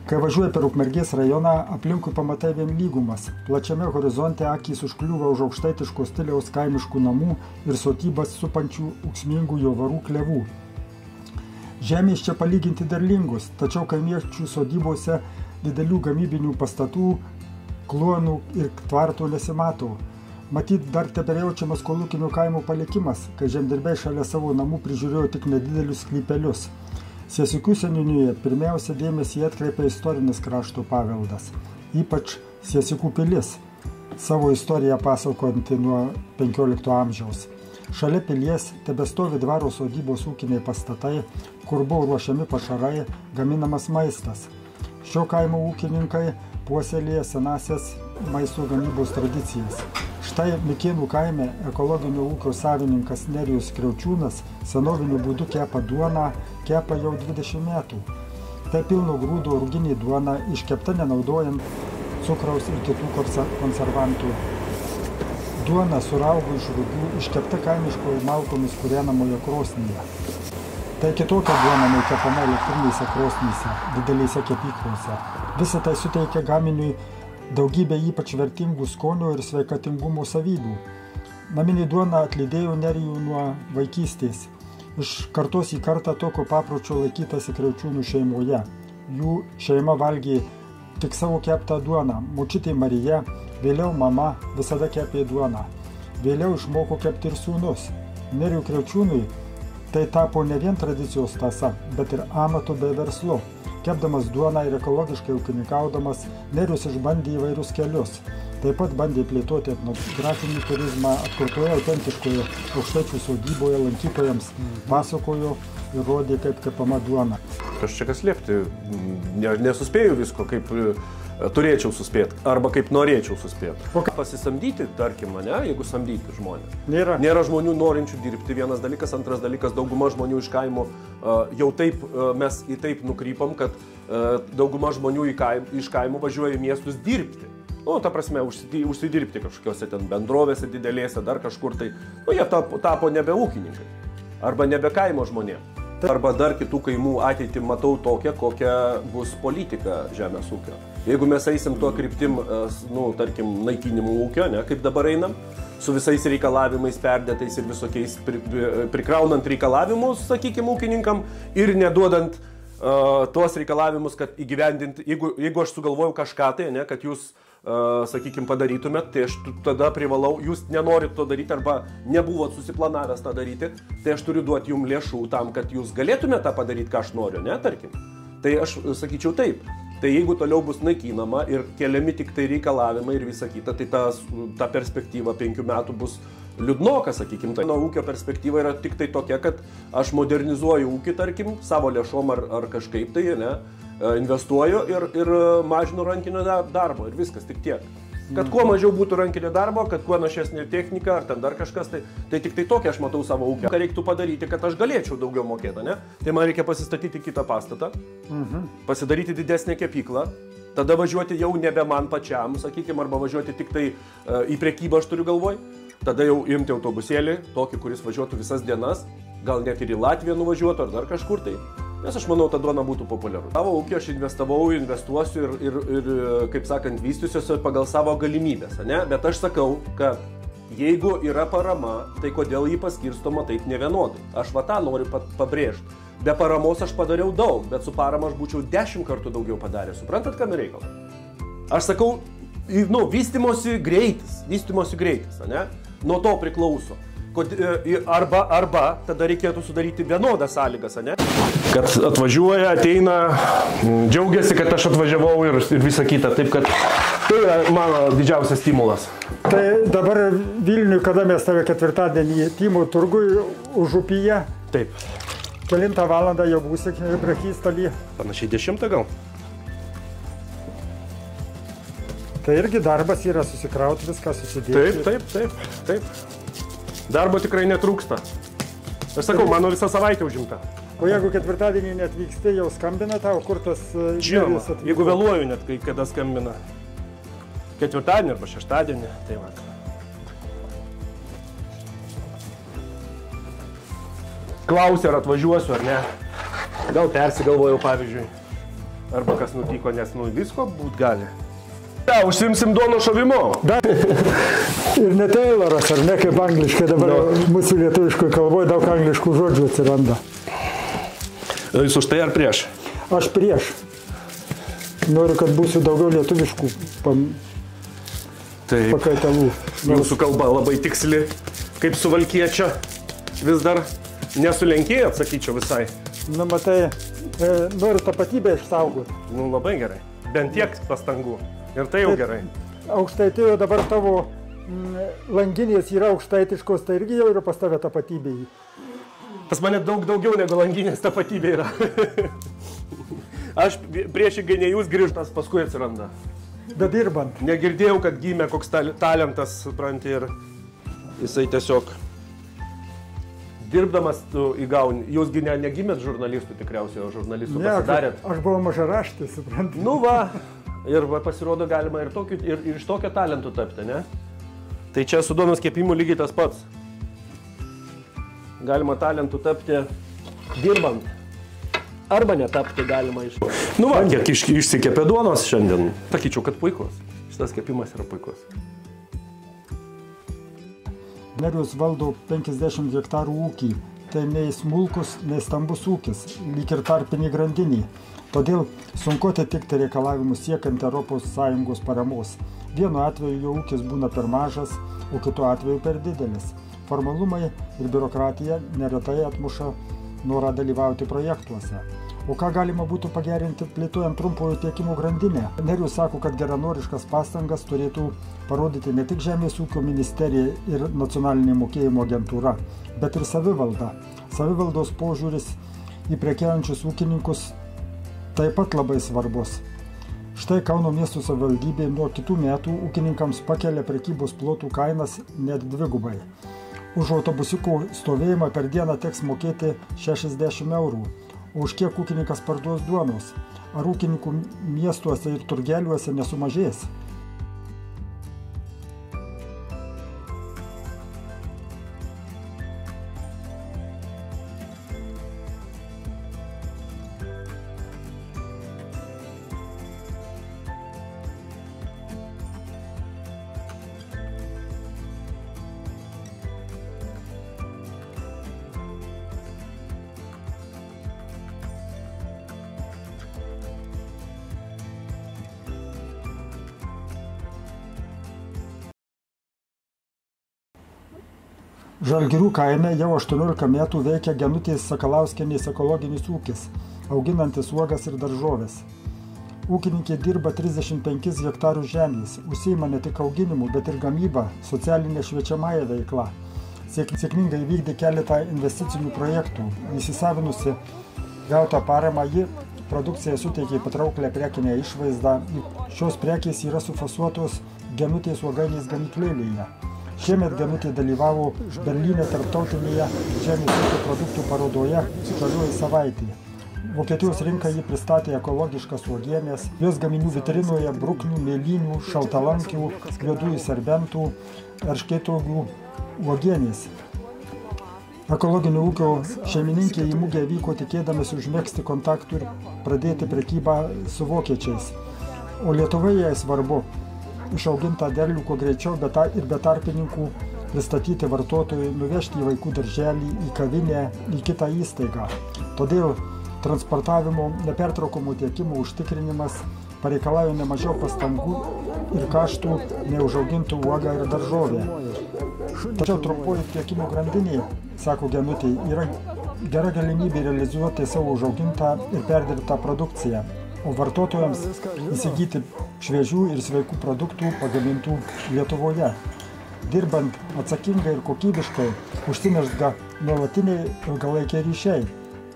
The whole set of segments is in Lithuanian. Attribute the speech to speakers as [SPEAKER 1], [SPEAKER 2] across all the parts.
[SPEAKER 1] Kai važiuoja per Ukmergės rajoną, aplinkui pamatai vien lygumas. Plačiame horizonte akys užkliūva už aukštaitiško stiliaus kaimiškų namų ir sodybas supančių ūksmingų jovarų klevų. Žemės čia palyginti derlingos, tačiau kaimiečių sodybose didelių gamybinių pastatų, kluonų ir tvartų nesimato. Matyt, dar teberjaučiamas kolūkinių kaimų palikimas, kai žemdirbiai šalia savo namų prižiūrėjo tik nedidelius sklypelius. Siesikių seniūnijoje pirmiausia dėmesį atkreipia istorinis krašto paveldas, ypač Siesikių pilis, savo istoriją pasakojanti nuo 15 amžiaus. Šalia pilies tebestovi dvaro sodybos ūkiniai pastatai, kur buvo ruošiami pašarai, gaminamas maistas. Šio kaimo ūkininkai puoselėja senasias maisto gamybos tradicijas. Štai Mikėnų kaime ekologinio ūkio savininkas Nerijus Kriaučiūnas senoviniu būdu kepa duoną, kepa jau 20 metų. Tai pilno grūdo ruginė duona, iškepta nenaudojant cukraus ir kitų konservantų. Duona su raugu iš rugių, iškepta kaimiškoje malkomis kūrenamoje krosnyje. Tai kitokia duona nei kepama elektrinėse krosnyse, didelėse kepyklose. Visa tai suteikia gaminiui daugybė ypač vertingų skonio ir sveikatingumo savybių. Naminė duona atlydėjo Nerijų nuo vaikystės. Iš kartos į kartą tokio papročio laikytasi Kriaučiūnų šeimoje. Jų šeima valgė tik savo keptą duoną. Močiutė Marija, vėliau mama visada kepė duoną. Vėliau išmoko kepti ir sūnus. Nerijų Kriaučiūnui tai tapo ne vien tradicijos tąsa, bet ir amato bei verslu. Kepdamas duoną ir ekologiškai ūkininkaudamas, Nerijus išbandė įvairius kelius. Taip pat bandė plėtoti etnografinį turizmą, atkurtoje autentiškoje aukštaičių sodyboje lankytojams pasakojo ir rodė, kaip kepama duona.
[SPEAKER 2] Aš čia kas slėpti, nesuspėjau visko, kaip turėčiau suspėti, arba kaip norėčiau suspėti. O kaip pasisamdyti, tarkim, mane, jeigu samdyti žmonės? Nėra žmonių norinčių dirbti, vienas dalykas, antras dalykas, dauguma žmonių iš kaimo, jau taip mes į taip nukrypam, kad dauguma žmonių iš kaimo važiuoja į miestus dirbti. Nu, ta prasme, užsidirbti kažkokiose ten bendrovėse didelėse, dar kažkur tai. Nu, jie tapo nebe ūkininkai, arba nebe kaimo žmonėm. Arba dar kitų kaimų ateitį matau tokią, kokia bus politika žemės ūkio. Jeigu mes eisim tuo kryptim, nu, tarkim, naikinimų ūkio, ne, kaip dabar einam, su visais reikalavimais perdėtais ir visokiais prikraunant reikalavimus, sakykime, ūkininkam ir neduodant tuos reikalavimus, kad įgyvendinti, jeigu aš sugalvojau kažką tai, ne, kad jūs sakykime, padarytumėt, tai aš tada privalau, jūs nenorit to daryti arba nebuvot susiplanavęs tą daryti, tai aš turiu duoti jums lėšų tam, kad jūs galėtumėte tą padaryti, ką aš noriu, ne, tarkim. Tai aš sakyčiau taip. Tai jeigu toliau bus naikinama ir keliami tik tai reikalavimai ir visa kita, tai ta perspektyva 5 metų bus liūdnoka, sakykime. Tai nuo ūkio perspektyva yra tik tai tokia, kad aš modernizuoju ūkį, tarkim, savo lėšom ar kažkaip tai, ne, investuoju ir mažinu rankinio darbo ir viskas, tik tiek. Kad kuo mažiau būtų rankinio darbo, kad kuo našesnė technika ar ten dar kažkas, tai tik tai tokia aš matau savo ūkį. Ką reiktų padaryti, kad aš galėčiau daugiau mokėti, ne? Tai man reikia pasistatyti kitą pastatą, pasidaryti didesnę kepyklą, tada važiuoti jau nebe man pačiam, sakykime, arba važiuoti tik tai į prekybą aš turiu galvoj, tada jau imti autobusėlį, tokį, kuris važiuotų visas dienas, gal net ir į Latviją nuvažiuotų ar dar kažkur tai. Nes aš manau, ta duona būtų populiaru. Savo ūkį aš investuosiu ir kaip sakant, vystysiuosi pagal savo galimybės, ne? Bet aš sakau, kad jeigu yra parama, tai kodėl jį paskirstoma taip nevienodai. Aš va tą noriu pabrėžti. Be paramos aš padariau daug, bet su parama aš būčiau 10 kartų daugiau padaręs. Suprantat, kam reikalas? Aš sakau, nu, vystymosi greitis, ne? Nuo to priklauso. Arba tada reikėtų sudaryti vienodas sąlygas, ne? Kad atvažiuoja, ateina, džiaugiasi, kad aš atvažiavau ir visa kita. Taip, kad tai yra mano didžiausias stimulas.
[SPEAKER 1] Tai dabar Vilniui, kada mes tave ketvirtadienį Timo turgui užupyje.
[SPEAKER 2] Taip.
[SPEAKER 1] Kelintą valandą jau būsi prekystalį.
[SPEAKER 2] Panašiai 10 gal.
[SPEAKER 1] Tai irgi darbas yra susikrauti viską, susidėti.
[SPEAKER 2] Taip. Darbo tikrai netrūksta. Aš sakau, mano visą savaitę užimta.
[SPEAKER 1] O jeigu ketvirtadienį neatvyksti, jau skambina tau, kur tas...
[SPEAKER 2] Žinoma, jeigu vėluoju net, kai kada skambina. Ketvirtadienį arba šeštadienį, tai va. Klausia, ar atvažiuosiu, ar ne. Gal persigalvojau, pavyzdžiui. Arba kas nutiko, nes visko būt gali. Ja, užsimsim duono šovimu.
[SPEAKER 1] Ir ne Tayloras, ar ne kaip angliškai, dabar mūsų lietuviškoje kalboje daug angliškų žodžių atsiranda.
[SPEAKER 2] Jūs už tai ar prieš?
[SPEAKER 1] Aš prieš. Noriu, kad būsiu daugiau lietuviškų pakaitalų.
[SPEAKER 2] Jūsų kalba labai tiksli, kaip suvalkiečio. Vis dar nesulenkėjat, sakyčiau visai.
[SPEAKER 1] Na, matai, noriu tapatybę išsaugoti.
[SPEAKER 2] Nu, labai gerai. Bent tiek pastangų. Ir tai jau gerai.
[SPEAKER 1] Aukštaitijoje dabar tavo langinės yra aukštaitiškos, tai irgi jau yra pas tave tapatybė.
[SPEAKER 2] Pas mane daug daugiau negu langinės tapatybė yra. Aš priešingai ne jūs grįžtas, paskui atsiranda.
[SPEAKER 1] Bet dirbant.
[SPEAKER 2] Negirdėjau, kad gimė koks talentas, supranti, ir jisai tiesiog dirbdamas tu įgauni. Jūsgi negimėt žurnalistų tikriausiai, o žurnalistų pasidarėt.
[SPEAKER 1] Aš buvau mažaraštis, supranti.
[SPEAKER 2] Nu va, ir pasirodo galima ir iš tokio talentų tapti, ne? Tai čia su duonos kepimu lygiai tas pats. Galima talentų tapti dirbant. Arba netapti galima iš... Nu va, kiek išsikepė duonos šiandien. Sakyčiau, kad puikus. Šitas kepimas yra puikus.
[SPEAKER 1] Nerijus valdo 50 hektarų ūkį. Tai nei smulkus, nei stambus ūkis, lyg ir tarpinį grandinį. Todėl sunku atitikti reikalavimus siekiant ES paramos. Vienu atveju jo ūkis būna per mažas, o kitu atveju per didelis. Formalumai ir biurokratija neretai atmuša norą dalyvauti projektuose. O ką galima būtų pagerinti plėtojant trumpojo tiekimo grandinę? Nerijus sako, kad geranoriškas pastangas turėtų parodyti ne tik Žemės ūkio ministerija ir nacionalinė mokėjimo agentūra, bet ir savivalda. Savivaldos požiūris į prekiaujančius ūkininkus taip pat labai svarbus. Štai Kauno miesto savivaldybė nuo kitų metų ūkininkams pakelia prekybos plotų kainas net dvigubai. Už autobusiukų stovėjimą per dieną teks mokėti 60 eurų. O už kiek ūkininkas parduos duonos? Ar ūkininkų miestuose ir turgeliuose nesumažės? Žalgirių kaime jau 18 metų veikia Genutės Sakalauskienės ekologinis ūkis, auginantis uogas ir daržoves. Ūkininkė dirba 35 hektarų žemės, užsiima ne tik auginimu, bet ir gamyba, socialinė šviečiamąją veiklą. Sėkmingai vykdė keletą investicinių projektų. Įsisavinusi gautą paramą, ji produkciją suteikė patrauklę prekinę išvaizdą. Šios prekės yra sufasuotos Genutės uogainės gamyklėlėje. Šiemet Genutė dalyvavo Berlyne tarptautinėje žemės ūkio produktų parodoje Žalioji savaitė. Vokietijos rinkai ji pristatė ekologiškas uogienes, jos gaminių vitrinoje bruknių, mėlynių, šaltalankių, juodųjų serbentų, erškėtuogių uogienės. Ekologinio ūkio šeimininkė į mugę vyko tikėdamasi užmegzti kontaktų ir pradėti prekybą su vokiečiais. O Lietuvoje jai svarbu išaugintą derlių kuo greičiau ir be tarpininkų pristatyti vartotojui, nuvežti į vaikų darželį, į kavinę, į kitą įstaigą. Todėl transportavimo nepertraukomų tiekimų užtikrinimas pareikalauja nemažiau pastangų ir kaštų nei užaugintų uogą ir daržovę. Tačiau trumpoji tiekimo grandinė, sako Genutė, yra gera galimybė realizuoti savo užaugintą ir perdirbtą produkciją, o vartotojams įsigyti šviežių ir sveikų produktų pagamintų Lietuvoje. Dirbant atsakingai ir kokybiškai užsimezga nuolatiniai ilgalaikiai ryšiai,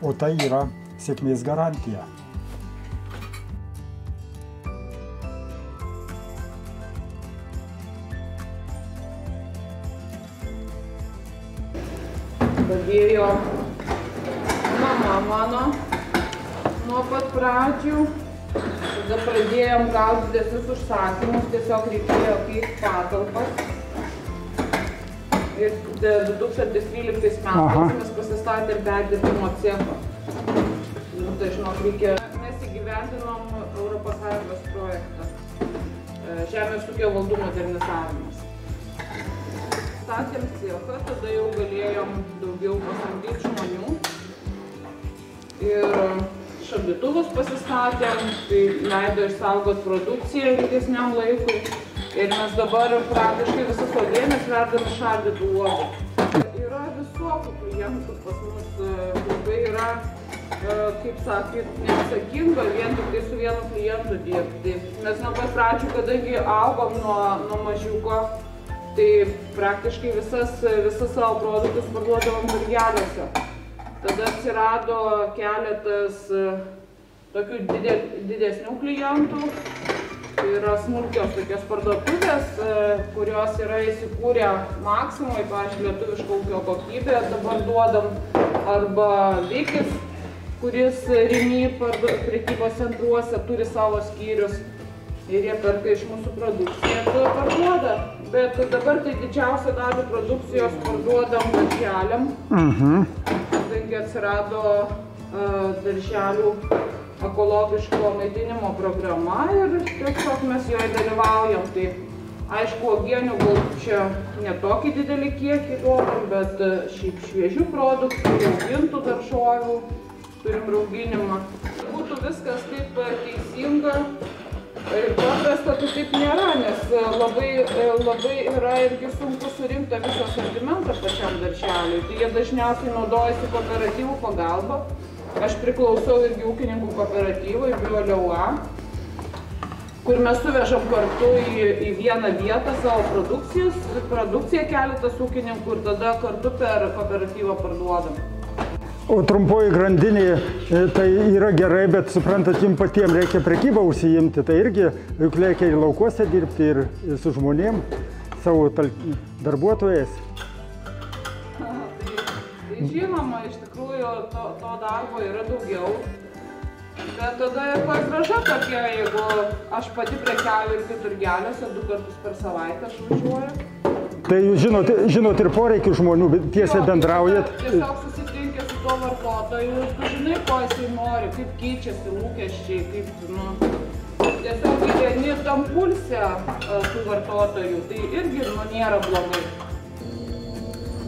[SPEAKER 1] o tai yra sėkmės garantija.
[SPEAKER 3] Padėjo mama mano nuo pat pradžių. Tada pradėjom gauti didesnius užsakymus, tiesiog reikėjo keisti patalpas. Ir 2013 metais mes pasistatėm perdirbimo cechą. Tai žinok, reikia, mes įgyvendinom ES projektą. Žemės ūkio valdų modernizavimas. Statėm cechą, tada jau galėjom daugiau pasamdyti žmonių. Ir šaldytuvus pasistatėm, tai leido išsaugoti produkciją ilgesniam laikui. Ir mes dabar praktiškai visas uogienes verdame šaldytų uogų. Yra visokių klientų pas mus, labai yra, kaip sakyt, neatsakinga vien tik tai su vienu klientu dirbti. Mes nuo pat pradžių, kadangi augom nuo mažiuko, tai praktiškai visas savo produktus parduodavom turgeliuose. Tada atsirado keletas tokių didesnių klientų. Tai yra smulkios tokios parduotuvės, kurios yra įsikūrę Maksimoj, pavyzdžiui, lietuviško ūkio kokybė, dabar duodam, arba Vikis, kuris Rimi prekybos centruose turi savo skyrius ir jie perka iš mūsų produkciją ir parduoda. Bet dabar tai didžiausią dalį produkcijos parduodam darželiam, kadangi atsirado darželių ekologiško maitinimo programa ir tiesiog mes joje dalyvaujam. Tai aišku, uogienių gal čia ne tokį didelį kiekį duodam, bet šiaip šviežių produktų, raugintų daržovių, turim rauginimą. Būtų viskas taip teisinga ir paprasta, tai taip nėra, nes labai yra irgi sunku surinkti visą asortimentą pačiam darželiui. Tai jie dažniausiai naudojasi kooperatyvų pagalba. Aš priklausau irgi ūkininkų kooperatyvui BioLiaua, kur mes suvežam kartu į vieną vietą savo produkciją keletas ūkininkų ir tada kartu per kooperatyvą parduodam.
[SPEAKER 1] O trumpoji grandinė tai yra gerai, bet suprantat, jums patiems reikia prekybą užsiimti, tai irgi juk reikia ir laukuose dirbti ir su žmonėm, savo darbuotojais.
[SPEAKER 3] Žinoma, iš tikrųjų to darbo yra daugiau, bet tada ir grąža tokia, jeigu aš pati prekiauju ir turgeliuose 2 kartus per savaitę važiuoju.
[SPEAKER 1] Tai žinot ir poreikių žmonių, tiesiai bendraujat?
[SPEAKER 3] Tiesiog susitinkė su tuo vartotoju, tu žinai, ko jisai nori, kaip keičiasi lūkesčiai, kaip, tiesiog gyveni tam pulse tų vartotojų, tai irgi nėra blogai.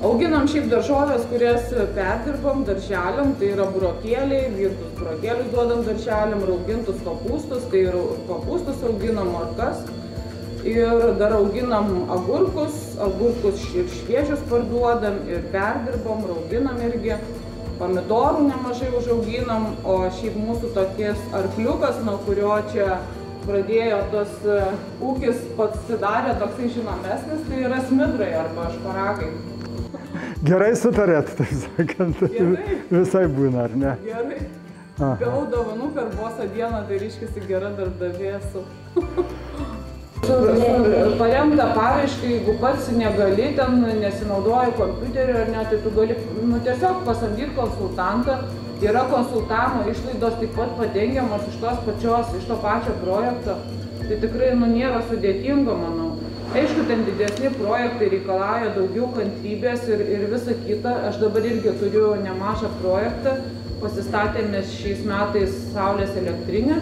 [SPEAKER 3] Auginam šiaip daržovės, kurias perdirbam darželiam, tai yra burokėliai, virtus burokėlius duodam darželiam, raugintus kopūstus, tai kopūstus auginam, morkas. Ir dar auginam agurkus ir šviežius parduodam ir perdirbam, rauginam irgi. Pomidorų nemažai užauginam, o šiaip mūsų tokis arkliukas, nuo kurio čia pradėjo tas ūkis pasidarė toksai žinomesnis, tai yra smidrai arba šparagai.
[SPEAKER 1] Gerai sutarėt, taip sakant, visai būna, ar ne?
[SPEAKER 3] Gerai. Gavau dovanų per bosą dieną, tai reiškiasi gera darbdavė esu. Paremta paraiškai, jeigu pats negali, ten nesinaudoji kompiuteriu ar ne, tai tu gali tiesiog pasamdyti konsultantą. Yra konsultavimo išlaidos taip pat padengiamos iš to pačio projekto. Tai tikrai nėra sudėtinga, manau. Aišku, ten didesni projektai reikalauja daugiau kantrybės ir visa kita. Aš dabar irgi turiu nemažą projektą. Pasistatėme šiais metais saulės elektrinę.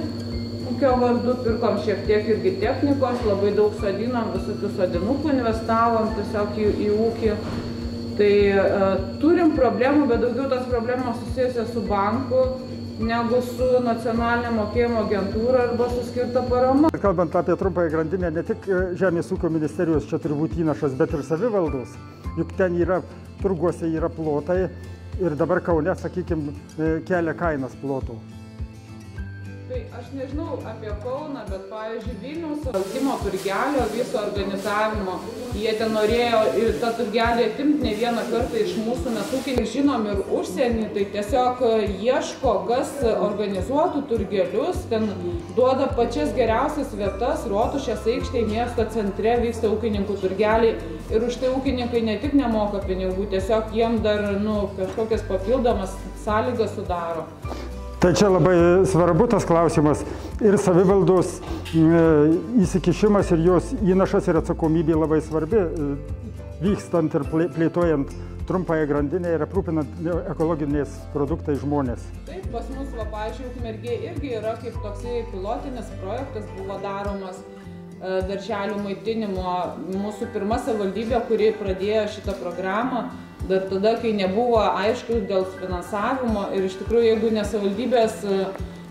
[SPEAKER 3] Ūkio vardu pirkom šiek tiek irgi technikos, labai daug sodinom, visokių sodinukų investavom tiesiog į ūkį. Tai turim problemų, bet daugiau tos problemos susijusios su banku, negu su nacionalinė mokėjimo agentūra arba su skirta parama.
[SPEAKER 1] Kalbant apie trumpąją grandinę, ne tik Žemės ūkio ministerijos čia turi būti įnašas, bet ir savivaldos. Juk ten yra, turguose yra plotai ir dabar Kaune, sakykime, kelia kainas plotų.
[SPEAKER 3] Tai aš nežinau apie Kauną, bet pavyzdžiui Vilniaus augimo turgelio viso organizavimo, jie ten norėjo ir tą turgelį atimti ne vieną kartą iš mūsų, mes ūkininkai žinom ir užsienį, tai tiesiog ieško, kas organizuotų turgelius, ten duoda pačias geriausias vietas, Rotušės aikštėje, miesto centre vyksta ūkininkų turgeliai ir už tai ūkininkai ne tik nemoka pinigų, tiesiog jiem dar kažkokias papildomas sąlygas sudaro.
[SPEAKER 1] Tai čia labai svarbu tas klausimas ir savivaldos įsikišimas ir jos įnašas ir atsakomybė labai svarbi, vykstant ir plėtojant trumpąją grandinę ir aprūpinant ekologiniais produktais žmonės.
[SPEAKER 3] Taip, pas mus, pavyzdžiui, Ukmergė irgi yra kaip toksai pilotinis projektas buvo daromas darželių maitinimo. Mūsų pirma savivaldybė, kuri pradėjo šitą programą, dar tada, kai nebuvo aišku dėl finansavimo ir iš tikrųjų, jeigu ne savivaldybės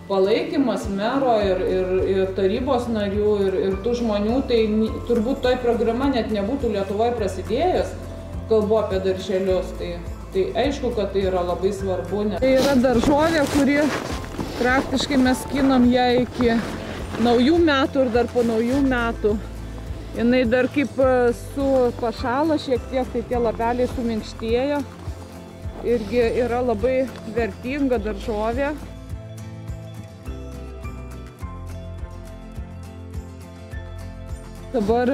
[SPEAKER 3] palaikymas mero ir tarybos narių ir tų žmonių, tai turbūt toj programa net nebūtų Lietuvoje prasidėjus, kalbu apie darželius. Tai aišku, kad tai yra labai svarbu. Tai yra daržovė, kuri praktiškai mes skinam ją iki naujų metų ir dar po naujų metų. Jinai dar kaip su pašala šiek tiek, tai tie lapeliai suminkštėjo. Irgi yra labai vertinga daržovė. Dabar,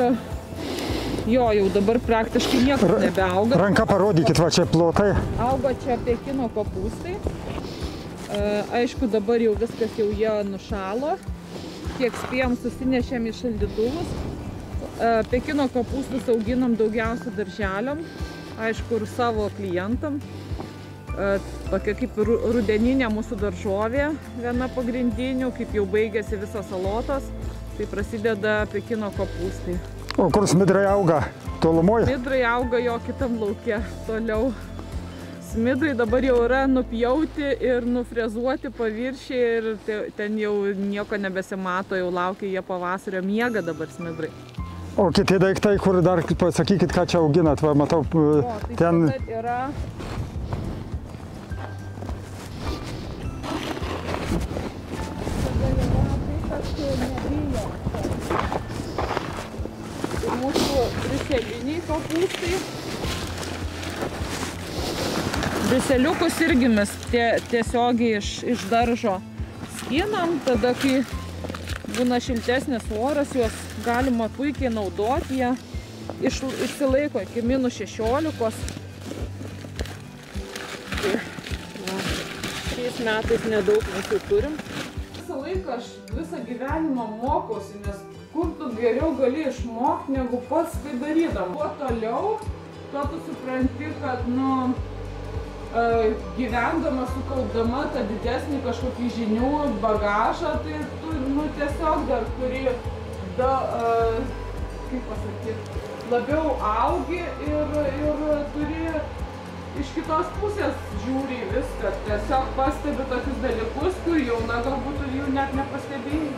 [SPEAKER 3] jau dabar praktiškai niekas nebeauga.
[SPEAKER 1] Ranka parodykit, va čia plotai.
[SPEAKER 3] Auga čia Pekino kopūstai. Aišku, dabar jau viskas jau jie nušalo. Kiek spėjom, susinešėm į šaldytuvus. Pekino kopūstus auginam daugiausia darželiam, aišku, ir savo klientam. Tokia kaip rudeninė mūsų daržovė, viena pagrindinių, kaip jau baigėsi visos salotos, tai prasideda Pekino kopūstai.
[SPEAKER 1] O kur smidrai auga? Tolumoje?
[SPEAKER 3] Smidrai auga jo kitam lauke, toliau. Smidrai dabar jau yra nupjauti ir nufrezuoti paviršiai ir ten jau nieko nebesimato, jau laukia jie pavasario, miega dabar smidrai.
[SPEAKER 1] O kiti daiktai, kur dar pasakykit, ką čia auginat, va, matau, ten...
[SPEAKER 3] Tai yra... Tai mūsų briseliniai kopūstai. Briseliukus irgi mes tiesiogiai iš daržo skinam, tada kai būna šiltesnis oras, juos galima puikiai naudoti, jie išsilaiko iki -16. Šiais metais nedaug mes jau turim. Visą laiką aš visą gyvenimą mokausi, nes kur tu geriau gali išmokti, negu pats tai darydam. Kuo toliau, tuo tu supranti, kad, gyvendama, sukaupdama tą didesnį kažkokį žinių bagažą, tai tu, tiesiog dar turi, kaip pasakyti, labiau augi ir turi iš kitos pusės žiūri viską. Tiesiog pastebi tokius dalykus, kur jauna galbūt jų net nepastebėjai.